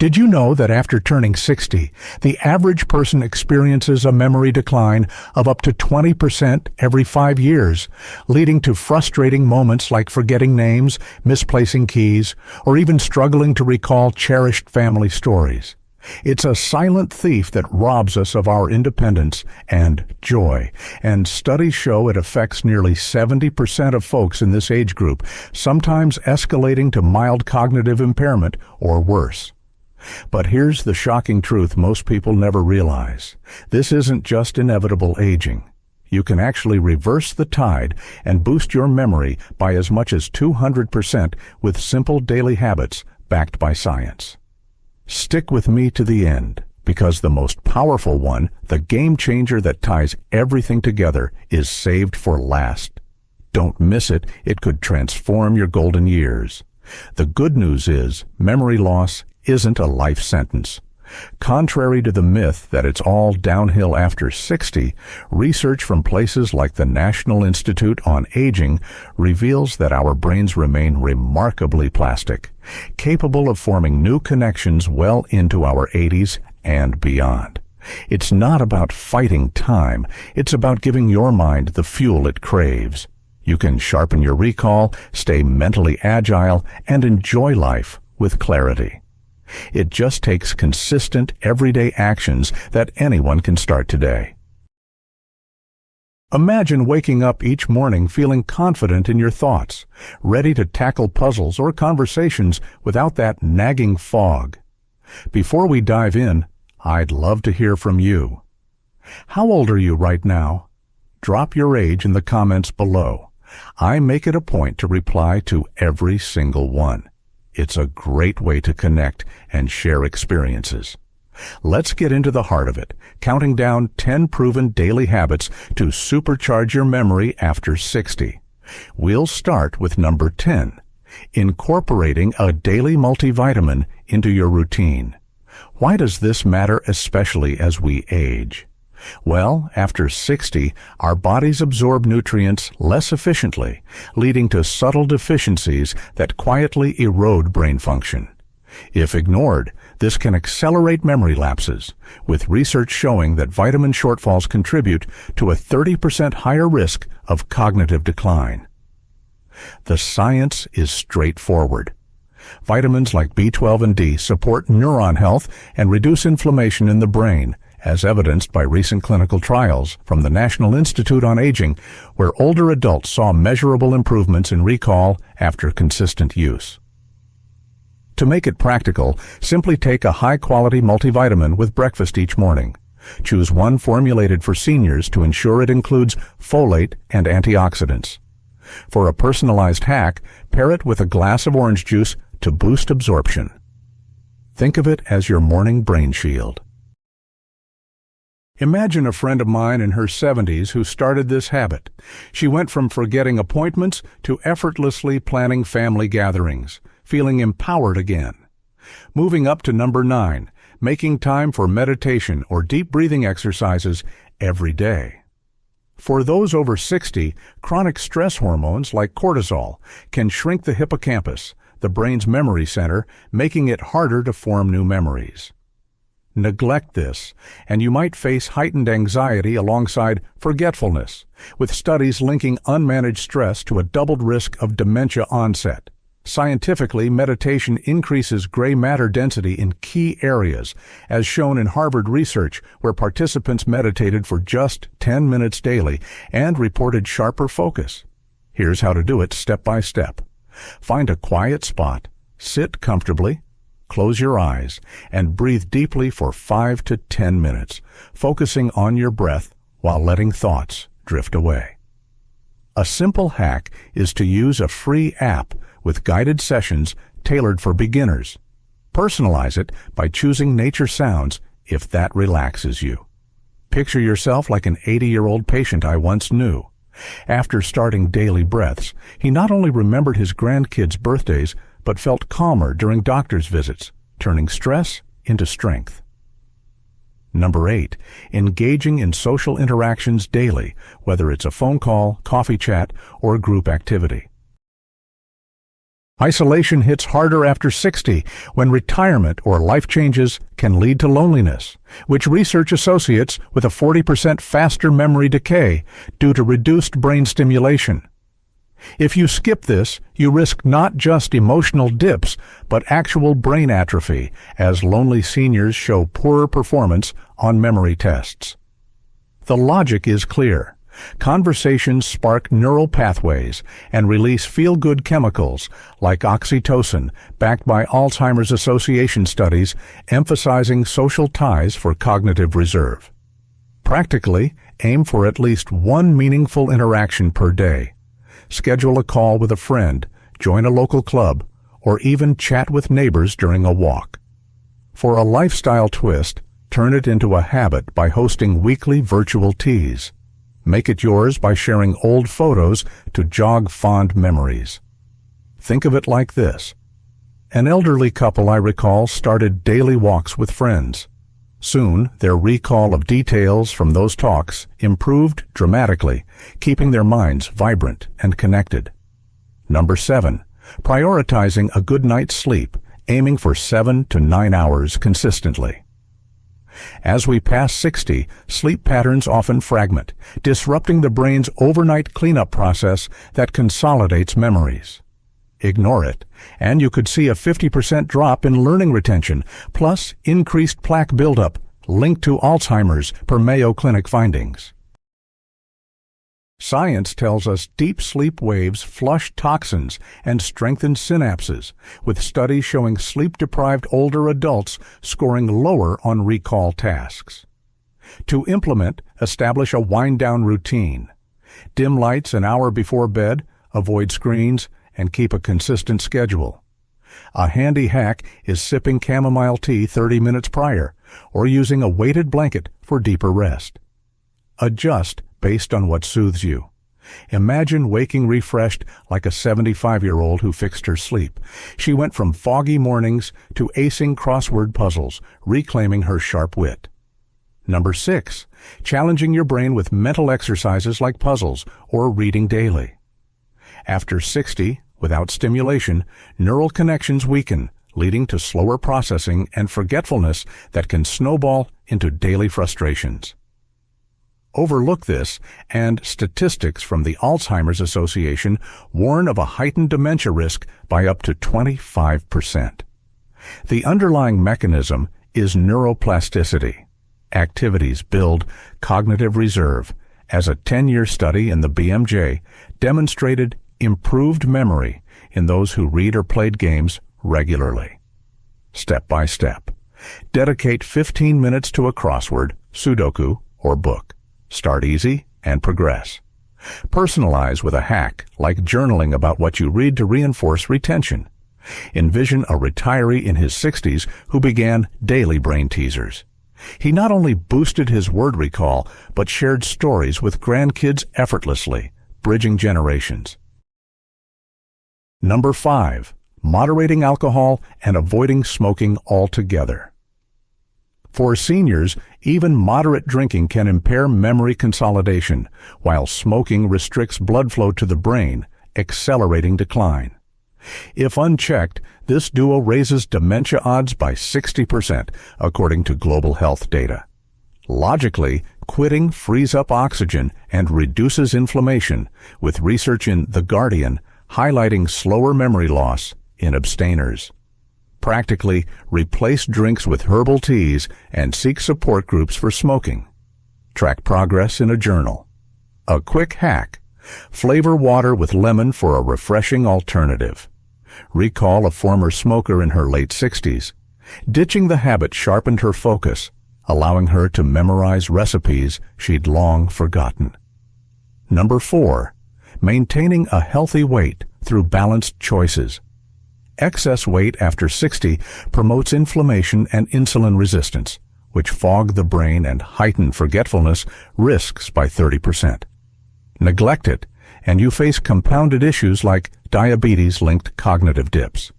Did you know that after turning 60, the average person experiences a memory decline of up to 20% every 5 years, leading to frustrating moments like forgetting names, misplacing keys, or even struggling to recall cherished family stories? It's a silent thief that robs us of our independence and joy, and studies show it affects nearly 70% of folks in this age group, sometimes escalating to mild cognitive impairment or worse. But here's the shocking truth most people never realize. This isn't just inevitable aging. You can actually reverse the tide and boost your memory by as much as 200% with simple daily habits backed by science. Stick with me to the end, because the most powerful one, the game changer that ties everything together, is saved for last. Don't miss it. It could transform your golden years. The good news is, memory loss isn't a life sentence. Contrary to the myth that it's all downhill after 60, research from places like the National Institute on Aging reveals that our brains remain remarkably plastic, capable of forming new connections well into our 80s and beyond. It's not about fighting time, it's about giving your mind the fuel it craves. You can sharpen your recall, stay mentally agile, and enjoy life with clarity. It just takes consistent, everyday actions that anyone can start today. Imagine waking up each morning feeling confident in your thoughts, ready to tackle puzzles or conversations without that nagging fog. Before we dive in, I'd love to hear from you. How old are you right now? Drop your age in the comments below. I make it a point to reply to every single one. It's a great way to connect and share experiences. Let's get into the heart of it, counting down 10 proven daily habits to supercharge your memory after 60. We'll start with number 10, incorporating a daily multivitamin into your routine. Why does this matter especially as we age? Well, after 60, our bodies absorb nutrients less efficiently, leading to subtle deficiencies that quietly erode brain function. If ignored, this can accelerate memory lapses, with research showing that vitamin shortfalls contribute to a 30% higher risk of cognitive decline. The science is straightforward. Vitamins like B12 and D support neuron health and reduce inflammation in the brain, as evidenced by recent clinical trials from the National Institute on Aging, where older adults saw measurable improvements in recall after consistent use. To make it practical, simply take a high-quality multivitamin with breakfast each morning. Choose one formulated for seniors to ensure it includes folate and antioxidants. For a personalized hack, pair it with a glass of orange juice to boost absorption. Think of it as your morning brain shield. Imagine a friend of mine in her 70s who started this habit. She went from forgetting appointments to effortlessly planning family gatherings, feeling empowered again. Moving up to number 9, making time for meditation or deep breathing exercises every day. For those over 60, chronic stress hormones like cortisol can shrink the hippocampus, the brain's memory center, making it harder to form new memories. Neglect this, and you might face heightened anxiety alongside forgetfulness, with studies linking unmanaged stress to a doubled risk of dementia onset. Scientifically, meditation increases gray matter density in key areas, as shown in Harvard research, where participants meditated for just 10 minutes daily and reported sharper focus. Here's how to do it step by step. Find a quiet spot, sit comfortably, close your eyes, and breathe deeply for 5 to 10 minutes, focusing on your breath while letting thoughts drift away. A simple hack is to use a free app with guided sessions tailored for beginners. Personalize it by choosing nature sounds if that relaxes you. Picture yourself like an 80-year-old patient I once knew. After starting daily breaths, he not only remembered his grandkids' birthdays, but felt calmer during doctor's visits, turning stress into strength. Number 8, engaging in social interactions daily, whether it's a phone call, coffee chat, or a group activity. Isolation hits harder after 60, when retirement or life changes can lead to loneliness, which research associates with a 40% faster memory decay due to reduced brain stimulation. If you skip this, you risk not just emotional dips, but actual brain atrophy, as lonely seniors show poorer performance on memory tests. The logic is clear. Conversations spark neural pathways and release feel-good chemicals like oxytocin, backed by Alzheimer's Association studies emphasizing social ties for cognitive reserve. Practically, aim for at least one meaningful interaction per day. Schedule a call with a friend, join a local club, or even chat with neighbors during a walk. For a lifestyle twist, turn it into a habit by hosting weekly virtual teas. Make it yours by sharing old photos to jog fond memories. Think of it like this. An elderly couple I recall started daily walks with friends. Soon, their recall of details from those talks improved dramatically, keeping their minds vibrant and connected. Number 7. Prioritizing a good night's sleep, aiming for 7 to 9 hours consistently. As we pass 60, sleep patterns often fragment, disrupting the brain's overnight cleanup process that consolidates memories. Ignore it, and you could see a 50% drop in learning retention, plus increased plaque buildup linked to Alzheimer's per Mayo Clinic findings. Science tells us deep sleep waves flush toxins and strengthen synapses, with studies showing sleep-deprived older adults scoring lower on recall tasks. To implement, establish a wind-down routine. Dim lights an hour before bed, avoid screens, and keep a consistent schedule. A handy hack is sipping chamomile tea 30 minutes prior, or using a weighted blanket for deeper rest. Adjust based on what soothes you. Imagine waking refreshed like a 75-year-old who fixed her sleep. She went from foggy mornings to acing crossword puzzles, reclaiming her sharp wit. Number 6, challenging your brain with mental exercises like puzzles or reading daily. After 60, without stimulation, neural connections weaken, leading to slower processing and forgetfulness that can snowball into daily frustrations. Overlook this, and statistics from the Alzheimer's Association warn of a heightened dementia risk by up to 25%. The underlying mechanism is neuroplasticity. Activities build cognitive reserve, as a 10-year study in the BMJ demonstrated improved memory in those who read or played games regularly. Step by step. Dedicate 15 minutes to a crossword, Sudoku, or book. Start easy and progress. Personalize with a hack like journaling about what you read to reinforce retention. Envision a retiree in his 60s who began daily brain teasers. He not only boosted his word recall, but shared stories with grandkids effortlessly, bridging generations. Number 5, moderating alcohol and avoiding smoking altogether. For seniors, even moderate drinking can impair memory consolidation, while smoking restricts blood flow to the brain, accelerating decline. If unchecked, this duo raises dementia odds by 60%, according to global health data. Logically, quitting frees up oxygen and reduces inflammation, with research in The Guardian highlighting slower memory loss in abstainers. Practically, replace drinks with herbal teas and seek support groups for smoking. Track progress in a journal. A quick hack: flavor water with lemon for a refreshing alternative. Recall a former smoker in her late 60s. Ditching the habit sharpened her focus, allowing her to memorize recipes she'd long forgotten. Number 4, maintaining a healthy weight through balanced choices. Excess weight after 60 promotes inflammation and insulin resistance, which fog the brain and heighten forgetfulness risks by 30%. Neglect it, and you face compounded issues like diabetes-linked cognitive dips.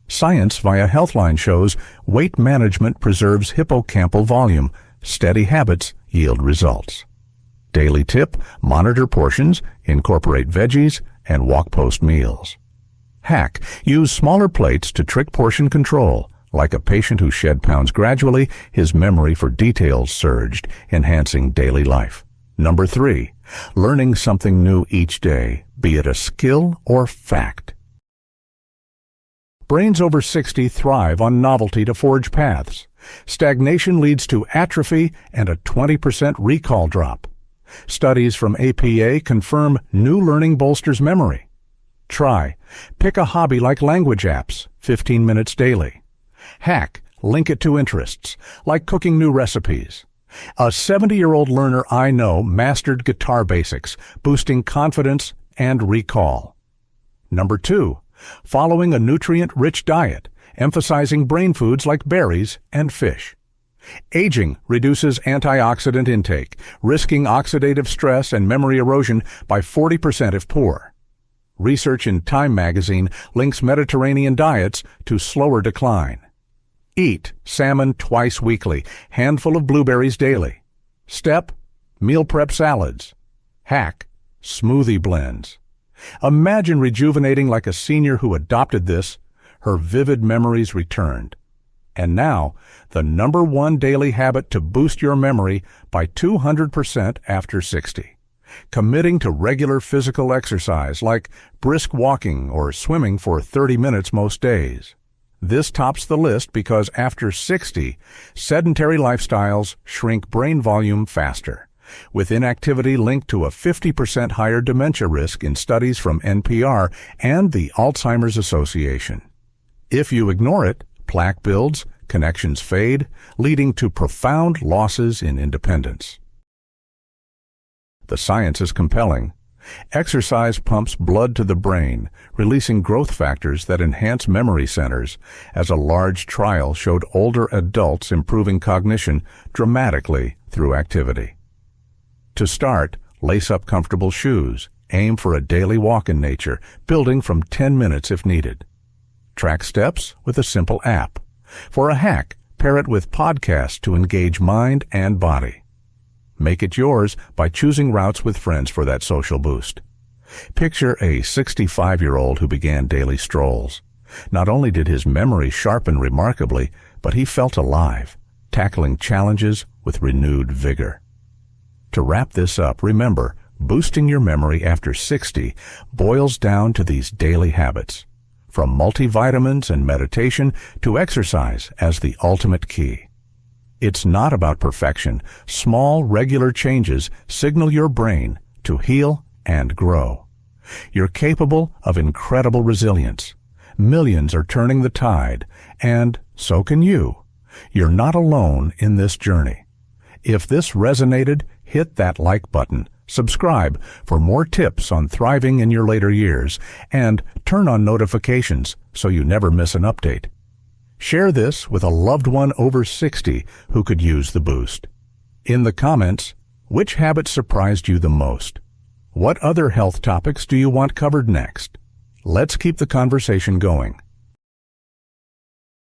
Science via Healthline shows weight management preserves hippocampal volume. Steady habits yield results. Daily tip: monitor portions, incorporate veggies, and walk post meals. Hack: use smaller plates to trick portion control. Like a patient who shed pounds gradually, his memory for details surged, enhancing daily life. Number 3, learning something new each day, be it a skill or fact. Brains over 60 thrive on novelty to forge paths. Stagnation leads to atrophy and a 20% recall drop. Studies from APA confirm new learning bolsters memory. Try: pick a hobby like language apps, 15 minutes daily. Hack: link it to interests, like cooking new recipes. A 70-year-old learner I know mastered guitar basics, boosting confidence and recall. Number 2, following a nutrient-rich diet, emphasizing brain foods like berries and fish. Aging reduces antioxidant intake, risking oxidative stress and memory erosion by 40% if poor. Research in Time magazine links Mediterranean diets to slower decline. Eat salmon twice weekly, handful of blueberries daily. Step: meal prep salads. Hack: smoothie blends. Imagine rejuvenating like a senior who adopted this. Her vivid memories returned. And now, the number 1 daily habit to boost your memory by 200% after 60. Committing to regular physical exercise like brisk walking or swimming for 30 minutes most days. This tops the list because after 60, sedentary lifestyles shrink brain volume faster, with inactivity linked to a 50% higher dementia risk in studies from NPR and the Alzheimer's Association. If you ignore it, plaque builds, connections fade, leading to profound losses in independence. The science is compelling. Exercise pumps blood to the brain, releasing growth factors that enhance memory centers, as a large trial showed older adults improving cognition dramatically through activity. To start, lace up comfortable shoes. Aim for a daily walk in nature, building from 10 minutes if needed. Track steps with a simple app. For a hack, pair it with podcasts to engage mind and body. Make it yours by choosing routes with friends for that social boost. Picture a 65-year-old who began daily strolls. Not only did his memory sharpen remarkably, but he felt alive, tackling challenges with renewed vigor. To wrap this up, remember, boosting your memory after 60 boils down to these daily habits, from multivitamins and meditation to exercise as the ultimate key. It's not about perfection. Small, regular changes signal your brain to heal and grow. You're capable of incredible resilience. Millions are turning the tide, and so can you. You're not alone in this journey. If this resonated, hit that like button, subscribe for more tips on thriving in your later years, and turn on notifications so you never miss an update. Share this with a loved one over 60 who could use the boost. In the comments, which habit surprised you the most? What other health topics do you want covered next? Let's keep the conversation going.